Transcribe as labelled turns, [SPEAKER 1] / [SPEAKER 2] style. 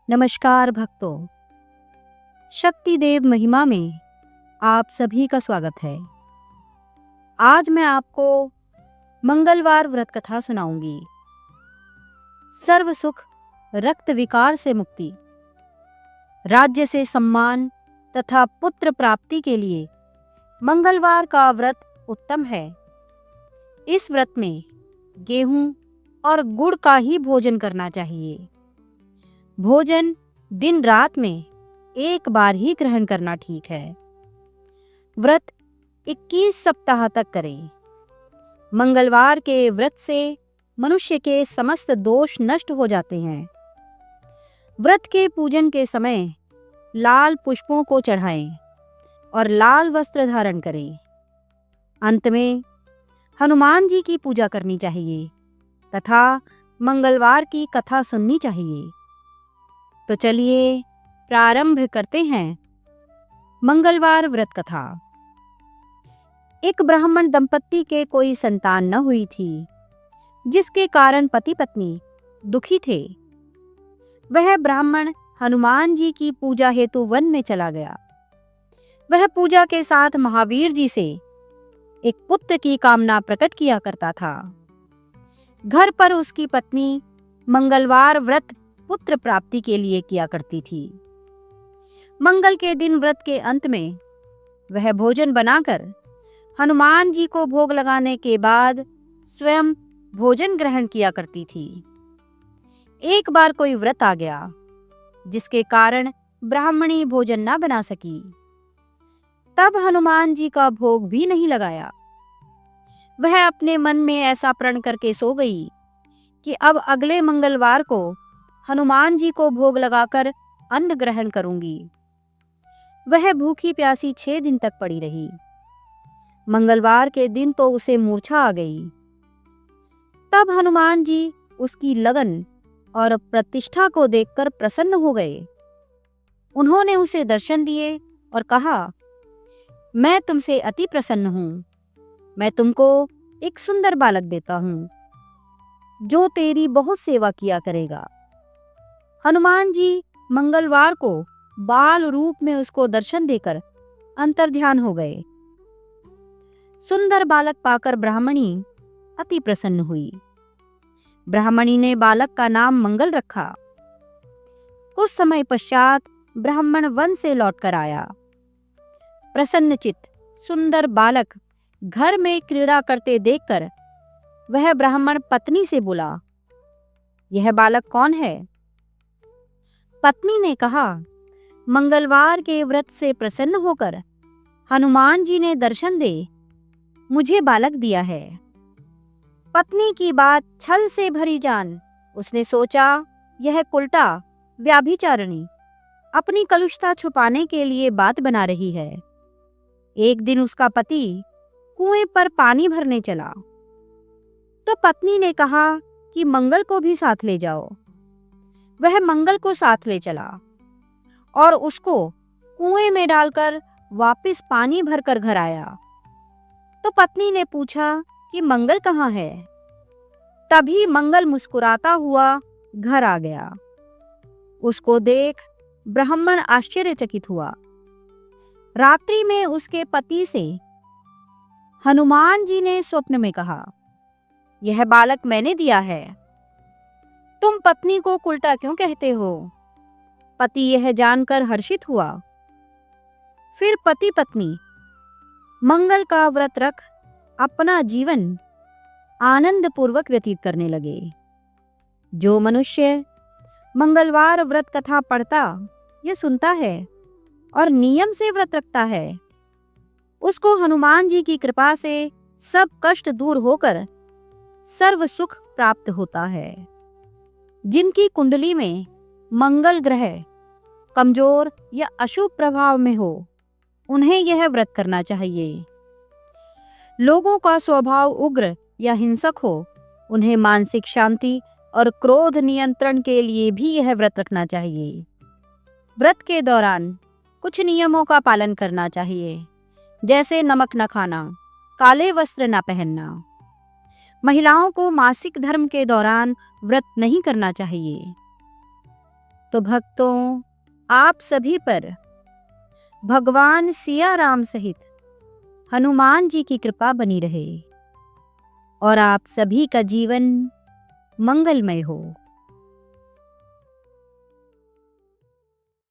[SPEAKER 1] नमस्कार भक्तों, शक्ति देव महिमा में आप सभी का स्वागत है। आज मैं आपको मंगलवार व्रत कथा सुनाऊंगी। सर्व सुख, रक्त विकार से मुक्ति, राज्य से सम्मान तथा पुत्र प्राप्ति के लिए मंगलवार का व्रत उत्तम है। इस व्रत में गेहूं और गुड़ का ही भोजन करना चाहिए। भोजन दिन रात में एक बार ही ग्रहण करना ठीक है। व्रत 21 सप्ताह तक करें। मंगलवार के व्रत से मनुष्य के समस्त दोष नष्ट हो जाते हैं। व्रत के पूजन के समय लाल पुष्पों को चढ़ाएं और लाल वस्त्र धारण करें। अंत में हनुमान जी की पूजा करनी चाहिए तथा मंगलवार की कथा सुननी चाहिए। तो चलिए प्रारंभ करते हैं मंगलवार व्रत कथा। एक ब्राह्मण दंपत्ति के कोई संतान न हुई थी, जिसके कारण पति पत्नी दुखी थे। वह ब्राह्मण हनुमान जी की पूजा हेतु वन में चला गया। वह पूजा के साथ महावीर जी से एक पुत्र की कामना प्रकट किया करता था। घर पर उसकी पत्नी मंगलवार व्रत पुत्र प्राप्ति के लिए किया करती थी। मंगल के दिन व्रत के अंत में वह भोजन बनाकर हनुमान जी को भोग लगाने के बाद स्वयं भोजन ग्रहण किया करती थी। एक बार कोई व्रत आ गया, जिसके कारण ब्राह्मणी भोजन न बना सकी। तब हनुमान जी का भोग भी नहीं लगाया। वह अपने मन में ऐसा प्रण करके सो गई कि अब अगले मंगलवार को हनुमान जी को भोग लगाकर अन्न ग्रहण करूंगी। वह भूखी प्यासी 6 दिन तक पड़ी रही। मंगलवार के दिन तो उसे मूर्छा आ गई। तब हनुमान जी उसकी लगन और प्रतिष्ठा को देखकर प्रसन्न हो गए। उन्होंने उसे दर्शन दिए और कहा, मैं तुमसे अति प्रसन्न हूं। मैं तुमको एक सुंदर बालक देता हूं, जो तेरी बहुत सेवा किया करेगा। हनुमान जी मंगलवार को बाल रूप में उसको दर्शन देकर अंतर्ध्यान हो गए। सुंदर बालक पाकर ब्राह्मणी अति प्रसन्न हुई। ब्राह्मणी ने बालक का नाम मंगल रखा। कुछ समय पश्चात ब्राह्मण वन से लौटकर आया। प्रसन्नचित्त सुंदर बालक घर में क्रीड़ा करते देखकर वह ब्राह्मण पत्नी से बोला, यह बालक कौन है? पत्नी ने कहा, मंगलवार के व्रत से प्रसन्न होकर हनुमान जी ने दर्शन दे मुझे बालक दिया है। पत्नी की बात छल से भरी जान उसने सोचा, यह कुलटा व्याभिचारिणी अपनी कलुषता छुपाने के लिए बात बना रही है। एक दिन उसका पति कुएं पर पानी भरने चला, तो पत्नी ने कहा कि मंगल को भी साथ ले जाओ। वह मंगल को साथ ले चला और उसको कुएं में डालकर वापस पानी भरकर घर आया। तो पत्नी ने पूछा कि मंगल कहाँ है? तभी मंगल मुस्कुराता हुआ घर आ गया। उसको देख ब्राह्मण आश्चर्यचकित हुआ। रात्रि में उसके पति से हनुमान जी ने स्वप्न में कहा, यह बालक मैंने दिया है। तुम पत्नी को उल्टा क्यों कहते हो? पति यह जानकर हर्षित हुआ। फिर पति पत्नी मंगल का व्रत रख अपना जीवन आनंद पूर्वक व्यतीत करने लगे। जो मनुष्य मंगलवार व्रत कथा पढ़ता या सुनता है और नियम से व्रत रखता है, उसको हनुमान जी की कृपा से सब कष्ट दूर होकर सर्व सुख प्राप्त होता है। जिनकी कुंडली में मंगल ग्रह कमजोर या अशुभ प्रभाव में हो, उन्हें यह व्रत करना चाहिए। लोगों का स्वभाव उग्र या हिंसक हो, उन्हें मानसिक शांति और क्रोध नियंत्रण के लिए भी यह व्रत रखना चाहिए। व्रत के दौरान कुछ नियमों का पालन करना चाहिए, जैसे नमक न खाना, काले वस्त्र न पहनना। महिलाओं को मासिक धर्म के दौरान व्रत नहीं करना चाहिए। तो भक्तों, आप सभी पर भगवान सिया राम सहित हनुमान जी की कृपा बनी रहे और आप सभी का जीवन मंगलमय हो।